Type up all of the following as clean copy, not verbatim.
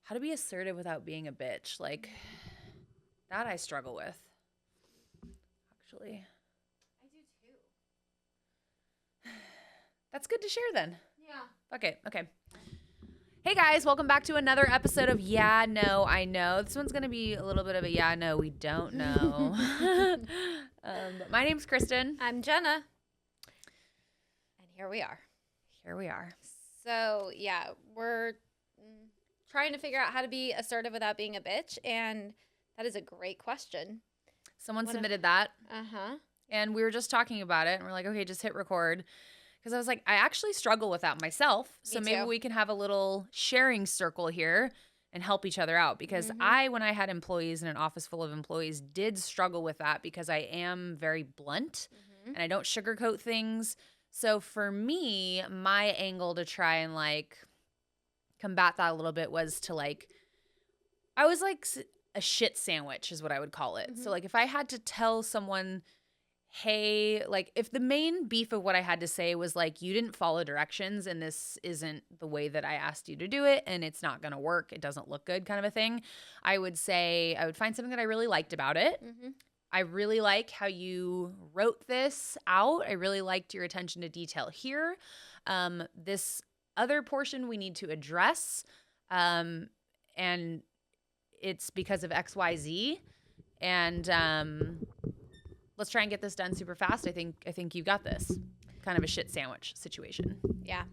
How to be assertive without being a bitch. Like, that I struggle with, actually. I do too. That's good to share then. Yeah. Fuck it. Okay. Hey guys, welcome back to another episode of Yeah, No, I Know. This one's going to be a little bit of a yeah, no, we don't know. But my name's Kristen. I'm Jenna. And here we are. Here we are. So, yeah, we're trying to figure out how to be assertive without being a bitch. And that is a great question. Someone submitted that. Uh-huh. And we were just talking about it. And we're like, okay, just hit record. Because I was like, I actually struggle with that myself. So maybe we can have a little sharing circle here and help each other out. Because when I had employees in an office full of employees, did struggle with that because I am very blunt and I don't sugarcoat things. So for me, my angle to try and like combat that a little bit was to like, I was like a shit sandwich is what I would call it. So like if I had to tell someone, hey, like if the main beef of what I had to say was like, you didn't follow directions and this isn't the way that I asked you to do it and it's not going to work, it doesn't look good kind of a thing, I would say I would find something that I really liked about it. I really like how you wrote this out. I really liked your attention to detail here. This other portion we need to address, and it's because of XYZ. And let's try and get this done super fast. I think you got this. Kind of a shit sandwich situation. Yeah.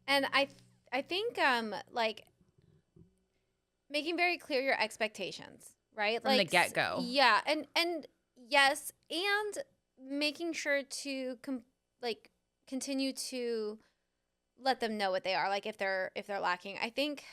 And I think like making very clear your expectations, right? From the get-go. Yeah. And yes, and making sure to continue to let them know what they are, like if they're lacking. I think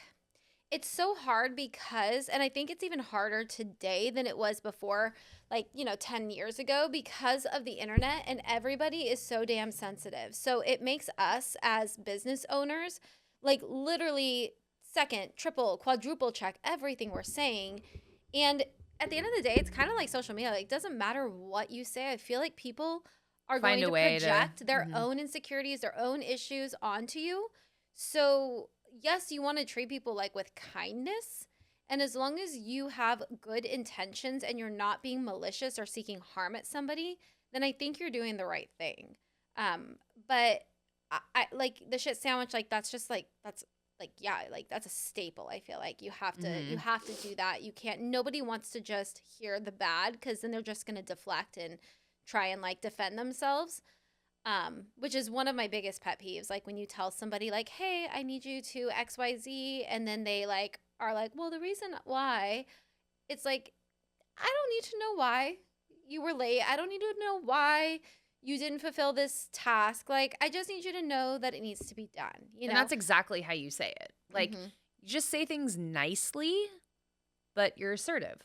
it's so hard because, and I think it's even harder today than it was before, 10 years ago, because of the internet and everybody is so damn sensitive. So it makes us as business owners, like literally second, triple, quadruple check everything we're saying. And at the end of the day, it's kind of like social media. Like, it doesn't matter what you say. I feel like people are going to project their own insecurities, their own issues onto you. So yes, you want to treat people like with kindness. And as long as you have good intentions and you're not being malicious or seeking harm at somebody, then I think you're doing the right thing. But I like the shit sandwich, like that's just like, that's a staple. I feel like you have to do that. You can't, nobody wants to just hear the bad, because then they're just going to deflect and try and like defend themselves. Which is one of my biggest pet peeves. Like when you tell somebody like, hey, I need you to XYZ, and then they like are like, well, the reason why, it's like, I don't need to know why you were late. I don't need to know why you didn't fulfill this task. Like, I just need you to know that it needs to be done. You know? And that's exactly how you say it. Like, you just say things nicely, but you're assertive.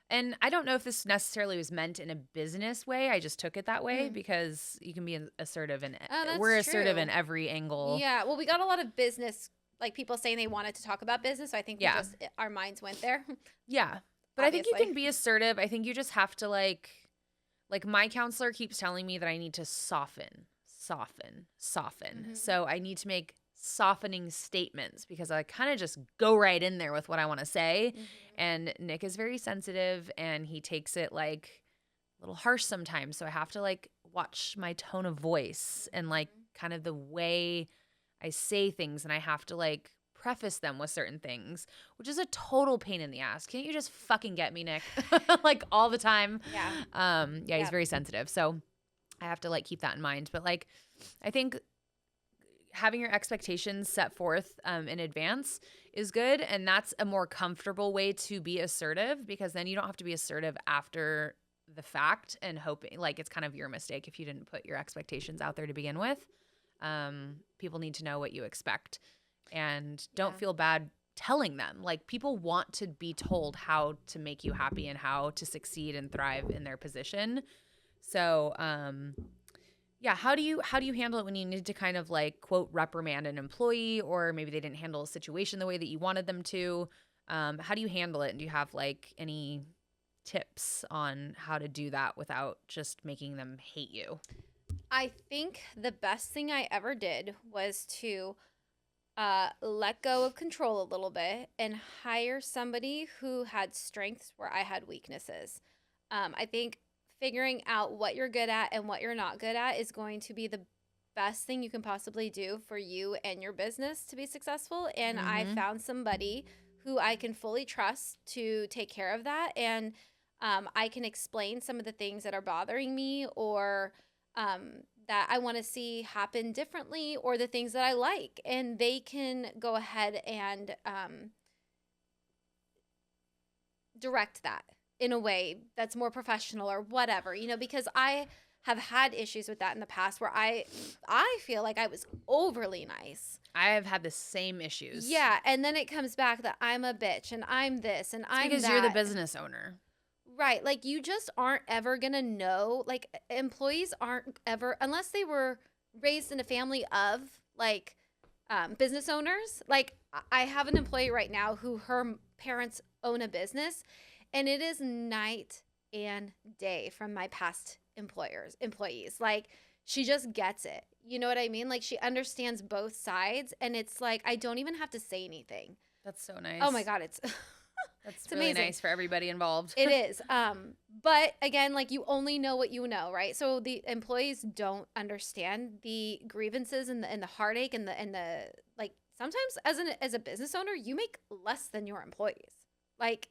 And I don't know if this necessarily was meant in a business way. I just took it that way because you can be assertive, and we're assertive in every angle. Yeah. Well, we got a lot of business, like people saying they wanted to talk about business. So I think our minds went there. Yeah. But I think you can be assertive. I think you just have to like my counselor keeps telling me that I need to soften. So I need to make softening statements because I kind of just go right in there with what I want to say. And Nick is very sensitive and he takes it like a little harsh sometimes. So I have to like watch my tone of voice and like kind of the way I say things, and I have to like preface them with certain things, which is a total pain in the ass. Can't you just fucking get me, Nick? Like all the time. Yeah. He's very sensitive. So I have to like keep that in mind. But like, I think having your expectations set forth in advance is good. And that's a more comfortable way to be assertive, because then you don't have to be assertive after the fact and hoping like it's kind of your mistake if you didn't put your expectations out there to begin with. People need to know what you expect, and don't feel bad telling them. Like, people want to be told how to make you happy and how to succeed and thrive in their position. So, how do you handle it when you need to kind of like quote reprimand an employee, or maybe they didn't handle a situation the way that you wanted them to? How do you handle it? And do you have like any tips on how to do that without just making them hate you? I think the best thing I ever did was to let go of control a little bit and hire somebody who had strengths where I had weaknesses. I think figuring out what you're good at and what you're not good at is going to be the best thing you can possibly do for you and your business to be successful. And I found somebody who I can fully trust to take care of that. And I can explain some of the things that are bothering me, or that I want to see happen differently, or the things that I like. And they can go ahead and direct that in a way that's more professional or whatever, because I have had issues with that in the past where I feel like I was overly nice. I have had the same issues. Yeah, and then it comes back that I'm a bitch and I'm this and I'm because that. You're the business owner. Right. Like, you just aren't ever going to know. Like, employees aren't ever, unless they were raised in a family of, like, business owners. Like, I have an employee right now who her parents own a business, and it is night and day from my past employees. Like, she just gets it. You know what I mean? Like, she understands both sides, and it's like, I don't even have to say anything. That's so nice. Oh my God, it's That's really amazing. Nice for everybody involved. It is. But again, like, you only know what you know, right? So the employees don't understand the grievances and the heartache and the like. Sometimes as a business owner, you make less than your employees. Like,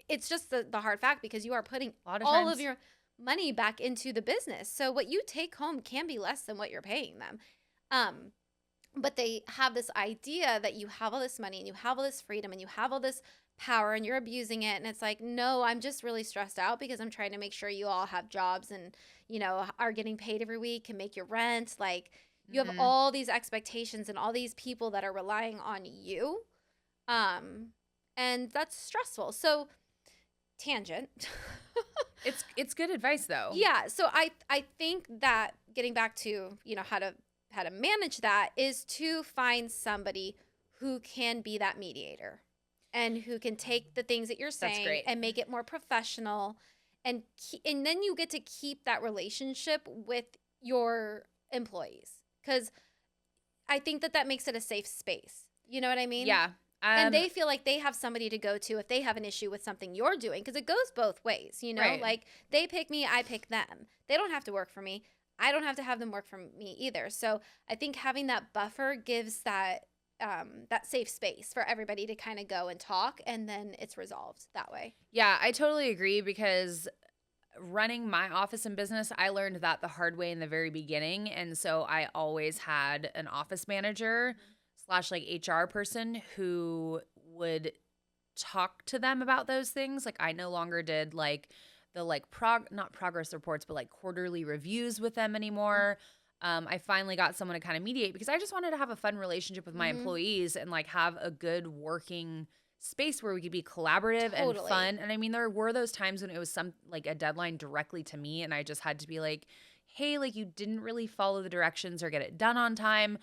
it's just the hard fact, because you are putting all of your money back into the business. So what you take home can be less than what you're paying them. But they have this idea that you have all this money and you have all this freedom and you have all this power and you're abusing it. And it's like, no, I'm just really stressed out because I'm trying to make sure you all have jobs and, are getting paid every week and make your rent. Like, you have all these expectations and all these people that are relying on you. And that's stressful. So, tangent. It's good advice though. Yeah. So I think that getting back to, how to manage that is to find somebody who can be that mediator and who can take the things that you're saying and make it more professional, and then you get to keep that relationship with your employees, because I think that makes it a safe space. You know what I mean? Yeah. And they feel like they have somebody to go to if they have an issue with something you're doing, because it goes both ways, Right. Like, they pick me, I pick them. They don't have to work for me. I don't have to have them work for me either. So I think having that buffer gives that safe space for everybody to kind of go and talk, and then it's resolved that way. Yeah, I totally agree, because running my office and business, I learned that the hard way in the very beginning. And so I always had an office manager / like HR person who would talk to them about those things. Like, I no longer did like the not progress reports, but like quarterly reviews with them anymore. I finally got someone to kind of mediate, because I just wanted to have a fun relationship with my employees and like have a good working space where we could be collaborative and fun. And I mean, there were those times when it was like a deadline directly to me, and I just had to be like, hey, like, you didn't really follow the directions or get it done on time.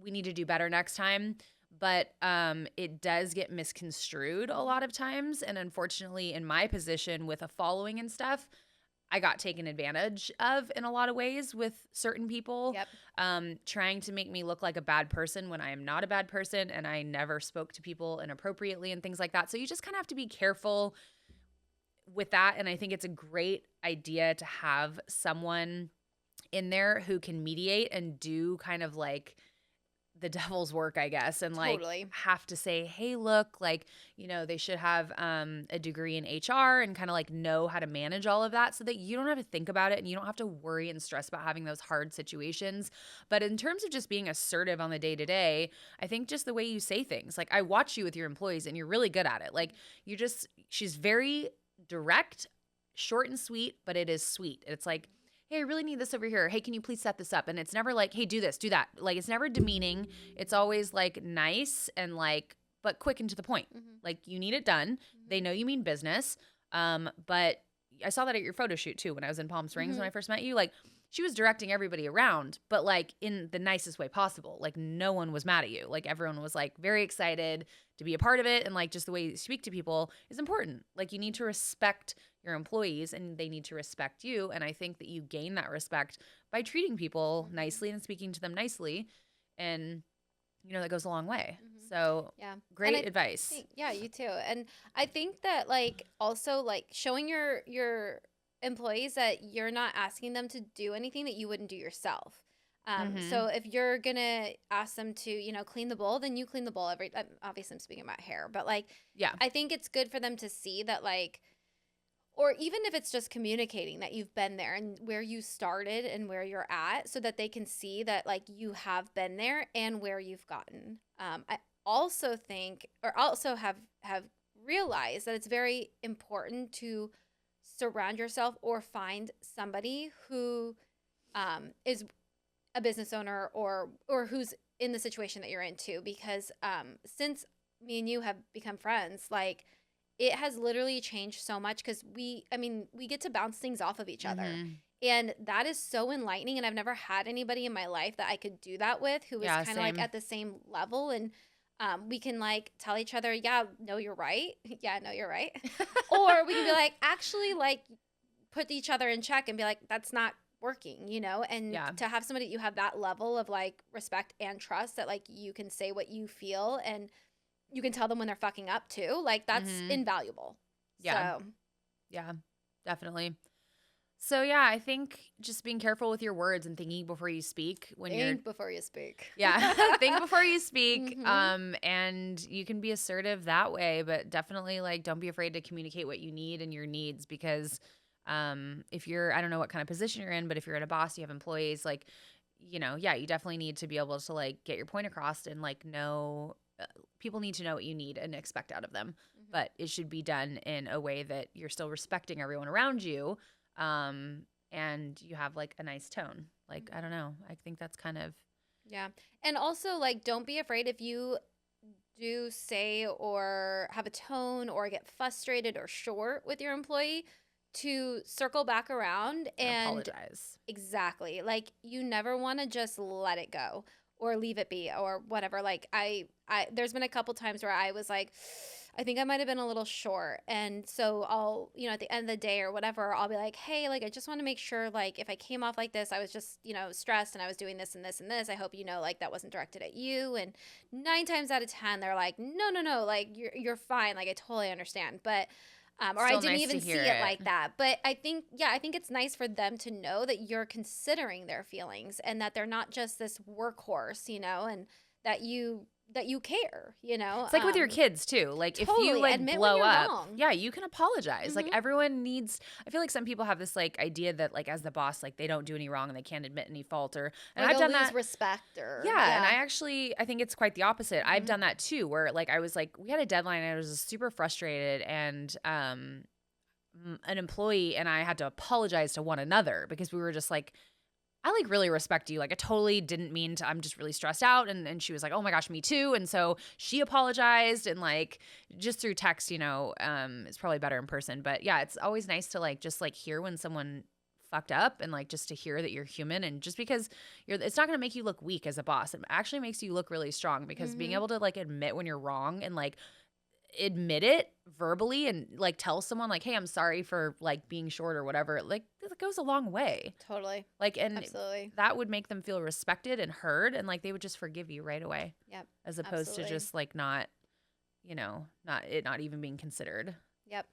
We need to do better next time. But it does get misconstrued a lot of times. And unfortunately, in my position with a following and stuff, I got taken advantage of in a lot of ways with certain people. Yep. Trying to make me look like a bad person when I am not a bad person, and I never spoke to people inappropriately and things like that. So you just kind of have to be careful with that. And I think it's a great idea to have someone in there who can mediate and do kind of like the devil's work, I guess, and like have to say, hey, look, like, they should have a degree in HR and kind of like know how to manage all of that, so that you don't have to think about it and you don't have to worry and stress about having those hard situations. But in terms of just being assertive on the day to day, I think just the way you say things, like, I watch you with your employees and you're really good at it. Like, she's very direct, short and sweet, but it is sweet. It's like, hey, I really need this over here. Hey, can you please set this up? And it's never like, hey, do this, do that. Like, it's never demeaning. It's always like nice and like, but quick and to the point. Like, you need it done. They know you mean business. But I saw that at your photo shoot too when I was in Palm Springs when I first met you. Like, she was directing everybody around, but like in the nicest way possible. Like, no one was mad at you. Like, everyone was like very excited to be a part of it. And like, just the way you speak to people is important. Like, you need to respect your employees and they need to respect you. And I think that you gain that respect by treating people nicely and speaking to them nicely. And that goes a long way. So great advice. You too. And I think that also showing your employees that you're not asking them to do anything that you wouldn't do yourself. So if you're going to ask them to, clean the bowl, then you clean the bowl obviously I'm speaking about hair, but I think it's good for them to see that or even if it's just communicating that you've been there and where you started and where you're at, so that they can see that you have been there and where you've gotten. I also think, or also have realized that it's very important to surround yourself or find somebody who is a business owner or who's in the situation that you're in too, because since me and you have become friends, it has literally changed so much, because we get to bounce things off of each other. And that is so enlightening. And I've never had anybody in my life that I could do that with, who was kind of at the same level. And we can tell each other, yeah, no, you're right. Yeah, no, you're right. Or we can be actually put each other in check and be that's not working, and to have somebody you have that level of respect and trust, that you can say what you feel and you can tell them when they're fucking up too. That's invaluable. Yeah. So. Yeah, definitely. So I think just being careful with your words and thinking before you speak. Think before you speak. Yeah. Think before you speak. And you can be assertive that way, but definitely don't be afraid to communicate what you need and your needs, because if you're, I don't know what kind of position you're in, but if you're at a boss, you have employees, you definitely need to be able to get your point across and know. People need to know what you need and expect out of them, but it should be done in a way that you're still respecting everyone around you, and you have a nice tone. I don't know. I think that's kind of and also don't be afraid if you do say or have a tone or get frustrated or short with your employee, to circle back around and apologize. Exactly. You never want to just let it go or leave it be or whatever. I there's been a couple times where I was I think I might have been a little short. And so I'll, at the end of the day or whatever, I'll be hey, I just want to make sure, if I came off like this, I was just, stressed and I was doing this and this and this. I hope, that wasn't directed at you. And 9 times out of 10, they're no, you're fine. I totally understand. But, or I didn't even see it like that. But I think it's nice for them to know that you're considering their feelings and that they're not just this workhorse, and that you care, It's with your kids too. Totally. If you blow up, wrong. You can apologize. Everyone needs, I feel some people have this idea that as the boss, they don't do any wrong and they can't admit any fault, and I've done that. Respect or and I think it's quite the opposite. I've done that too, where I was we had a deadline and I was super frustrated, and an employee and I had to apologize to one another because we were just I really respect you. I totally didn't mean to, I'm just really stressed out. And she was oh my gosh, me too. And so she apologized, and just through text, it's probably better in person. But yeah, it's always nice to just hear when someone fucked up, and just to hear that you're human. And just because it's not going to make you look weak as a boss. It actually makes you look really strong, because being able to admit when you're wrong and admit it verbally and tell someone hey, I'm sorry for being short or whatever, it goes a long way. Totally. And absolutely, that would make them feel respected and heard, and they would just forgive you right away. Yep. As opposed to just not not even being considered. Yep.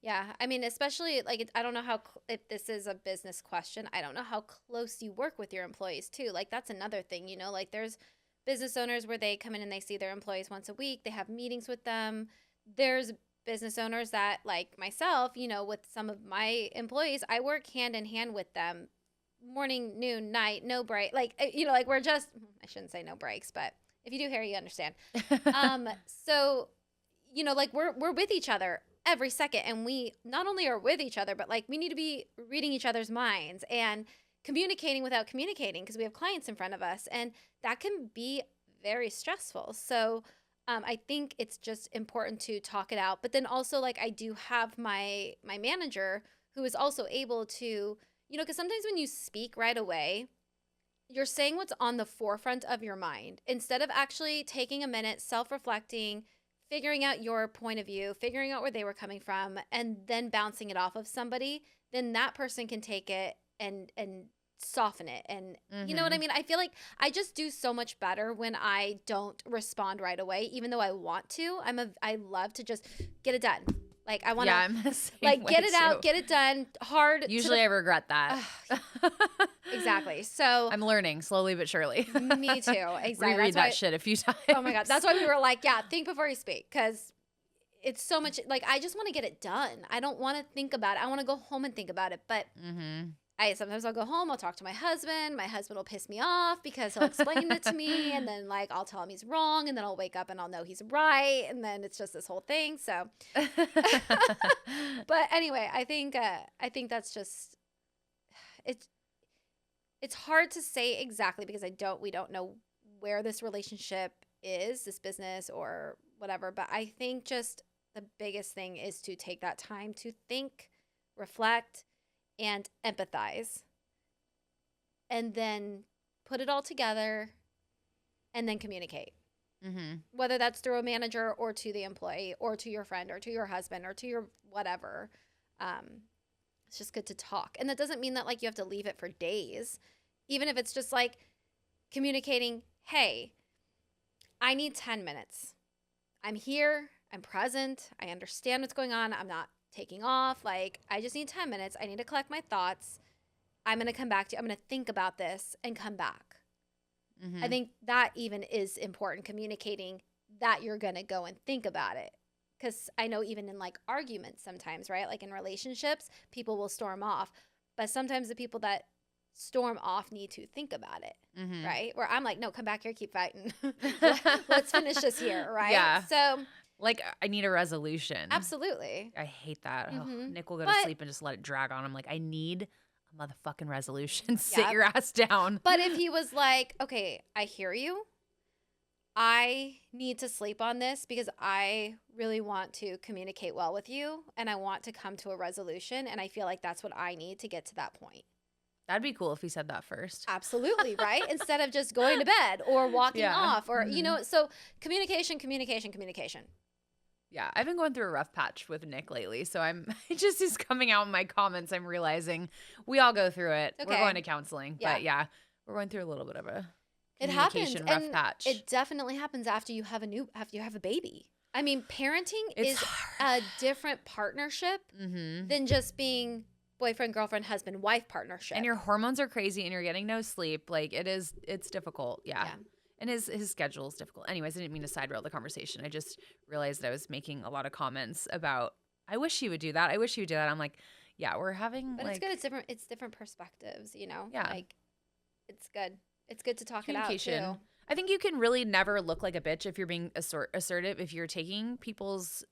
Yeah. I mean, especially I don't know how, if this is a business question, I don't know how close you work with your employees too. That's another thing, there's business owners where they come in and they see their employees once a week. They have meetings with them. There's business owners that, myself, with some of my employees, I work hand in hand with them morning, noon, night, no break. We're just, I shouldn't say no breaks, but if you do hear, you understand. So, we're with each other every second, and we not only are with each other, but we need to be reading each other's minds and communicating without communicating, because we have clients in front of us, and that can be very stressful. So I think it's just important to talk it out. But then also I do have my manager who is also able to, because sometimes when you speak right away, you're saying what's on the forefront of your mind instead of actually taking a minute, self-reflecting, figuring out your point of view, figuring out where they were coming from, and then bouncing it off of somebody. Then that person can take it and soften it. And you know what I mean? I feel like I just do so much better when I don't respond right away, even though I want to. I love to just get it done. Like I want to, I'm the same like, get it too. out, get it done hard. Usually I regret that. Exactly. So I'm learning slowly but surely. Me too. Exactly. Reread that shit a few times. Oh my God. That's why we were like, yeah, think before you speak. Because it's so much, like, I just want to get it done. I don't want to think about it. I want to go home and think about it. But sometimes I'll go home, I'll talk to my husband. My husband will piss me off because he'll explain it to me. And then, like, I'll tell him he's wrong. And then I'll wake up and I'll know he's right. And then it's just this whole thing. So, but anyway, I think that's just, it's hard to say exactly because we don't know where this relationship is, this business or whatever. But I think just the biggest thing is to take that time to think, reflect, and empathize, and then put it all together and then communicate. Whether that's through a manager or to the employee or to your friend or to your husband or to your whatever. It's just good to talk. And that doesn't mean that, like, you have to leave it for days. Even if it's just like communicating, hey, I need 10 minutes. I'm here. I'm present. I understand what's going on. I'm not taking off. Like, I just need 10 minutes. I need to collect my thoughts. I'm going to come back to you. I'm going to think about this and come back. I think that even is important, communicating that you're going to go and think about it. Because I know even in, like, arguments sometimes, right? Like in relationships, people will storm off. But sometimes the people that storm off need to think about it, right? Where I'm like, no, come back here, keep fighting. Let's finish this here, right? Yeah. So, like, I need a resolution. Absolutely. I hate that. Nick will go to sleep and just let it drag on. I'm like, I need a motherfucking resolution. Sit your ass down. But if he was like, okay, I hear you. I need to sleep on this because I really want to communicate well with you and I want to come to a resolution. And I feel like that's what I need to get to that point. That'd be cool if he said that first. Absolutely, right? Instead of just going to bed or walking off or, you know, so communication. Yeah, I've been going through a rough patch with Nick lately. So it just is coming out in my comments. I'm realizing we all go through it. Okay. We're going to counseling. Yeah. But yeah, we're going through a little bit of a communication rough patch. It definitely happens after you have a baby. I mean, parenting is a different partnership than just being boyfriend, girlfriend, husband, wife partnership. And your hormones are crazy and you're getting no sleep. Like, it's difficult. Yeah. And his schedule is difficult. Anyways, I didn't mean to side rail the conversation. I just realized that I was making a lot of comments about, I wish he would do that. I wish he would do that. I'm like, yeah, we're having, but like, it's good. It's different perspectives, you know? Yeah. Like, it's good. It's good to talk it out too. I think you can really never look like a bitch if you're being assertive, if you're taking people's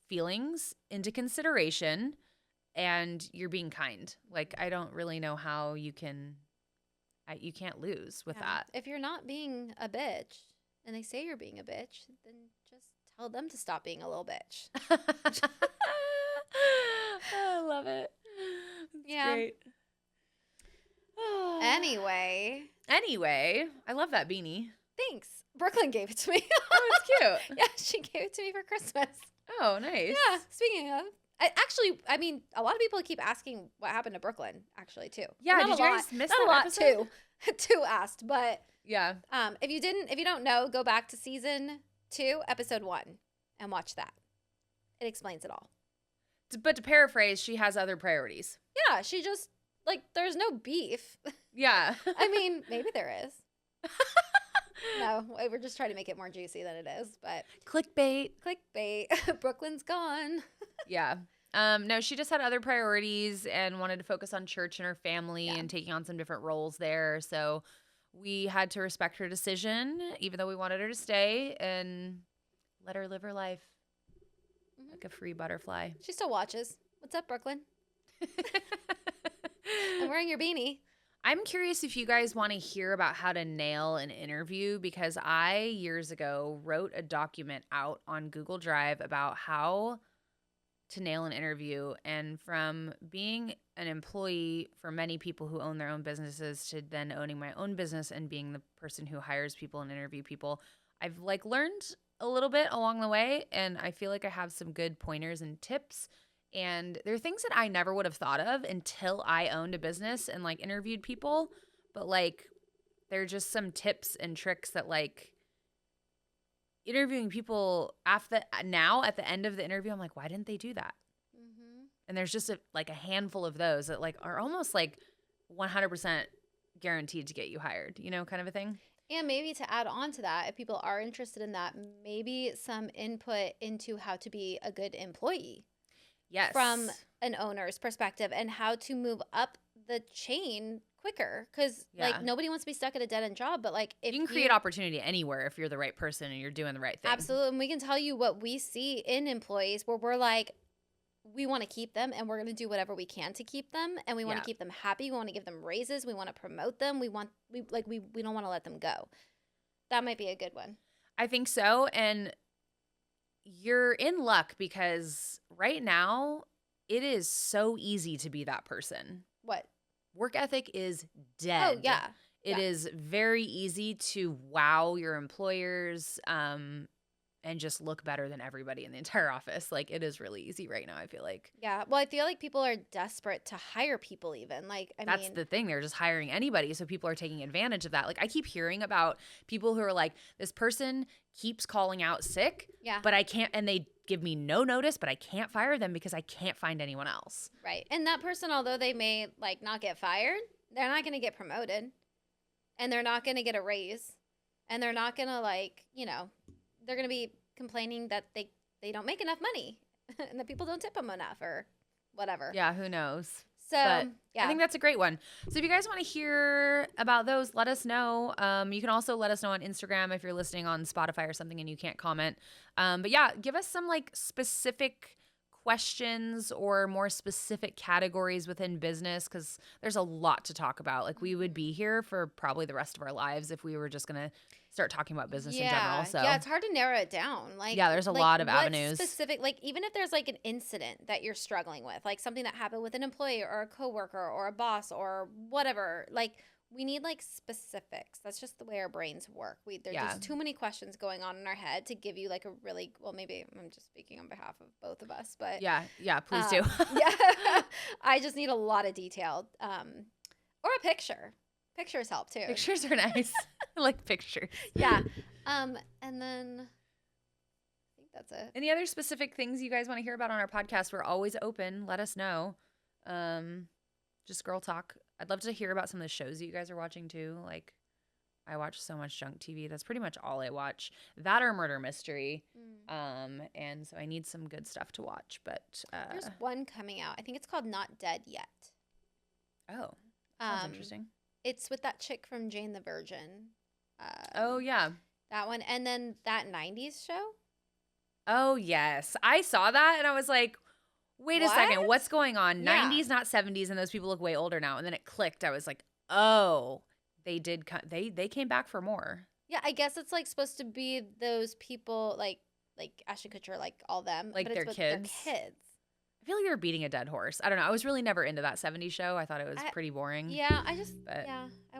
feelings into consideration and you're being kind. Like, I don't really know how you can, you can't lose with that. If you're not being a bitch and they say you're being a bitch, then just tell them to stop being a little bitch. I love it. That's great. Anyway, I love that beanie. Thanks. Brooklyn gave it to me. Oh, it's cute. Yeah, she gave it to me for Christmas. Oh, nice. Yeah, speaking of, I mean, a lot of people keep asking what happened to Brooklyn, actually, too. Yeah, did you guys miss that episode? Two asked, but yeah. If you don't know, go back to season 2, episode 1, and watch that. It explains it all. But to paraphrase, she has other priorities. Yeah, she just, like, there's no beef. Yeah. I mean, maybe there is. No, we're just trying to make it more juicy than it is, but clickbait. Brooklyn's gone. Yeah. No, she just had other priorities and wanted to focus on church and her family and taking on some different roles there. So we had to respect her decision, even though we wanted her to stay, and let her live her life like a free butterfly. She still watches. What's up, Brooklyn? I'm wearing your beanie. I'm curious if you guys want to hear about how to nail an interview, because I, years ago, wrote a document out on Google Drive about how to nail an interview. And from being an employee for many people who own their own businesses to then owning my own business and being the person who hires people and interview people, I've, like, learned a little bit along the way. And I feel like I have some good pointers and tips. And there are things that I never would have thought of until I owned a business and like interviewed people. But like, they're just some tips and tricks that like interviewing people at the end of the interview, I'm like, why didn't they do that? Mm-hmm. And there's just a handful of those that like are almost like 100% guaranteed to get you hired, kind of a thing. And maybe to add on to that, if people are interested in that, maybe some input into how to be a good employee. Yes. From an owner's perspective, and how to move up the chain quicker. Because like nobody wants to be stuck at a dead end job, but like if you can create opportunity anywhere if you're the right person and you're doing the right thing. Absolutely. And we can tell you what we see in employees where we're like, we want to keep them and we're going to do whatever we can to keep them, and we want to keep them happy. We want to give them raises. We want to promote them. We don't want to let them go. That might be a good one. I think so. And you're in luck because right now it is so easy to be that person. What? Work ethic is dead. Oh, yeah. It is very easy to wow your employers and just look better than everybody in the entire office. Like, it is really easy right now, I feel like. Yeah. Well, I feel like people are desperate to hire people even. Like, That's the thing. They're just hiring anybody. So people are taking advantage of that. Like, I keep hearing about people who are like, this person keeps calling out sick. Yeah. But I can't, and they give me no notice, but I can't fire them because I can't find anyone else. Right. And that person, although they may like not get fired, they're not going to get promoted, and they're not going to get a raise, and they're not going to they're going to be complaining that they don't make enough money and that people don't tip them enough or whatever. Yeah, who knows? So, I think that's a great one. So if you guys want to hear about those, let us know. You can also let us know on Instagram if you're listening on Spotify or something and you can't comment. But yeah, give us some like specific questions or more specific categories within business, because there's a lot to talk about. Like, we would be here for probably the rest of our lives if we were just going to start talking about business in general. So yeah, it's hard to narrow it down. Like, there's a lot of avenues. Specific, like even if there's like an incident that you're struggling with, like something that happened with an employee or a coworker or a boss or whatever, like we need like specifics. That's just the way our brains work. There's just too many questions going on in our head to give you like a really, well, maybe I'm just speaking on behalf of both of us, but yeah, please do. Yeah, I just need a lot of detail, or a picture. Pictures help too. Pictures are nice. I like pictures. Yeah. And then I think that's it. Any other specific things you guys want to hear about on our podcast? We're always open. Let us know. Just girl talk. I'd love to hear about some of the shows that you guys are watching too. Like, I watch so much junk TV. That's pretty much all I watch. That or murder mystery. And so I need some good stuff to watch. But there's one coming out. I think it's called Not Dead Yet. Oh, sounds interesting. It's with that chick from Jane the Virgin. Oh, yeah. That one. And then that 90s show. Oh, yes. I saw that and I was like, wait a second. What's going on? Yeah. 90s, not 70s. And those people look way older now. And then it clicked. I was like, oh, they came back for more. Yeah, I guess it's like supposed to be those people like Ashton Kutcher, like all them. Like but their it's kids. Their kids. I feel like you're beating a dead horse. I don't know. I was really never into that 70s show. I thought it was pretty boring. Yeah, I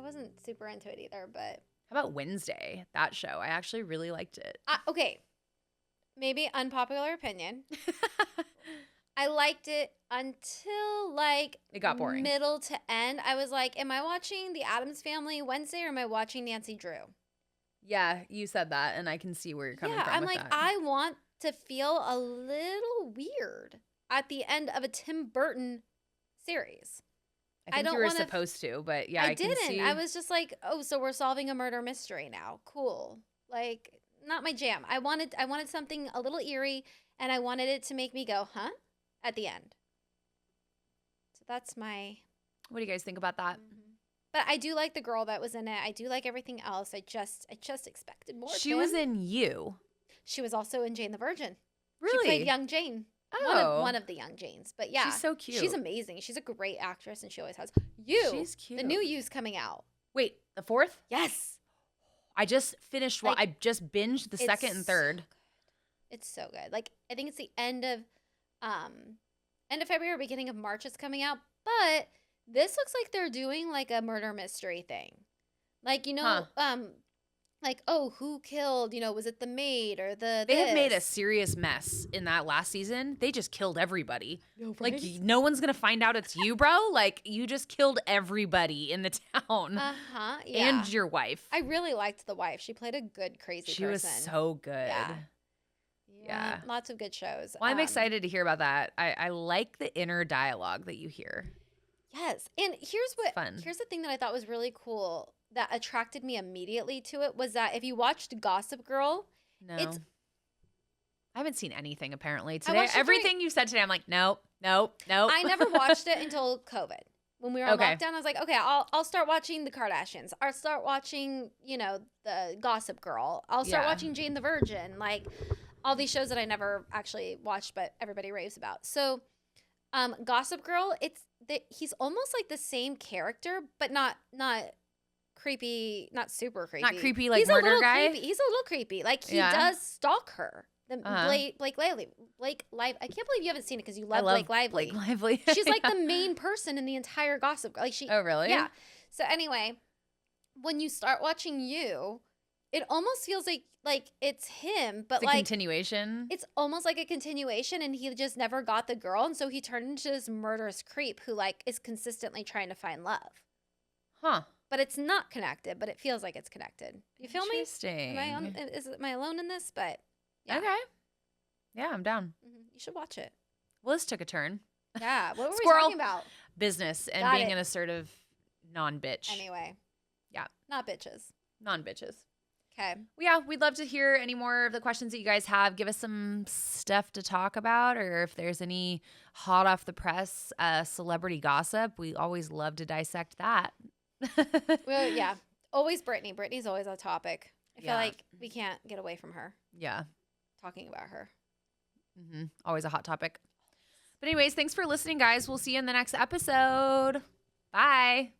wasn't super into it either. But how about Wednesday? That show. I actually really liked it. Okay. Maybe unpopular opinion. I liked it until like it got boring. Middle to end. I was like, am I watching The Addams Family Wednesday or am I watching Nancy Drew? Yeah, you said that and I can see where you're coming from. Yeah, I'm with like, that. I want to feel a little weird at the end of a Tim Burton series. I think you were supposed to, but yeah, I didn't. Can see. I was just like, oh, so we're solving a murder mystery now. Cool. Like, not my jam. I wanted something a little eerie, and I wanted it to make me go, huh? At the end. So that's my. What do you guys think about that? But I do like the girl that was in it. I do like everything else. I just expected more. She was in You. She was also in Jane the Virgin. Really? She played young Jane. Oh. One of the young Janes. But yeah. She's so cute. She's amazing. She's a great actress, and she always has. You. She's cute. The new You's coming out. Wait, the 4th? Yes. I just finished. I just binged the 2nd and 3rd. So it's so good. Like, I think it's the end of February, beginning of March it's coming out. But this looks like they're doing like a murder mystery thing. Like, like, oh, who killed, was it the maid or They have made a serious mess in that last season. They just killed everybody. No, right? Like, no one's going to find out it's you, bro. Like, you just killed everybody in the town. Uh-huh, yeah. And your wife. I really liked the wife. She played a good, crazy person. She was so good. Yeah. Lots of good shows. Well, I'm excited to hear about that. I like the inner dialogue that you hear. Yes. And here's the thing that I thought was really cool that attracted me immediately to it was that if you watched Gossip Girl, I haven't seen anything apparently today. Everything you said today, I'm like, nope. I never watched it until COVID. When we were on lockdown, I was like, okay, I'll start watching the Kardashians. I'll start watching, the Gossip Girl. I'll start watching Jane the Virgin. Like all these shows that I never actually watched, but everybody raves about. So Gossip Girl, he's almost like the same character, but not creepy, not super creepy. Not creepy like murder guy? Creepy. He's a little creepy. Like he does stalk her. Blake Lively. I can't believe you haven't seen it because you love Blake Lively. Blake Lively. She's like the main person in the entire Gossip Girl. Oh, really? Yeah. So anyway, when you start watching it almost feels like it's him, but it's a continuation. It's almost like a continuation, and he just never got the girl, and so he turned into this murderous creep who is consistently trying to find love. Huh. But it's not connected, but it feels like it's connected. You feel me? Interesting. Am I alone in this? But yeah. Okay. Yeah, I'm down. You should watch it. Well, this took a turn. Yeah. What were we talking about? Business and being an assertive non-bitch. Anyway. Yeah. Not bitches. Non-bitches. Okay. Yeah, we'd love to hear any more of the questions that you guys have. Give us some stuff to talk about, or if there's any hot off the press celebrity gossip. We always love to dissect that. Well, yeah. Always Brittany. Brittany's always a topic. I feel like we can't get away from her. Yeah. Talking about her. Always a hot topic. But anyways, thanks for listening, guys. We'll see you in the next episode. Bye.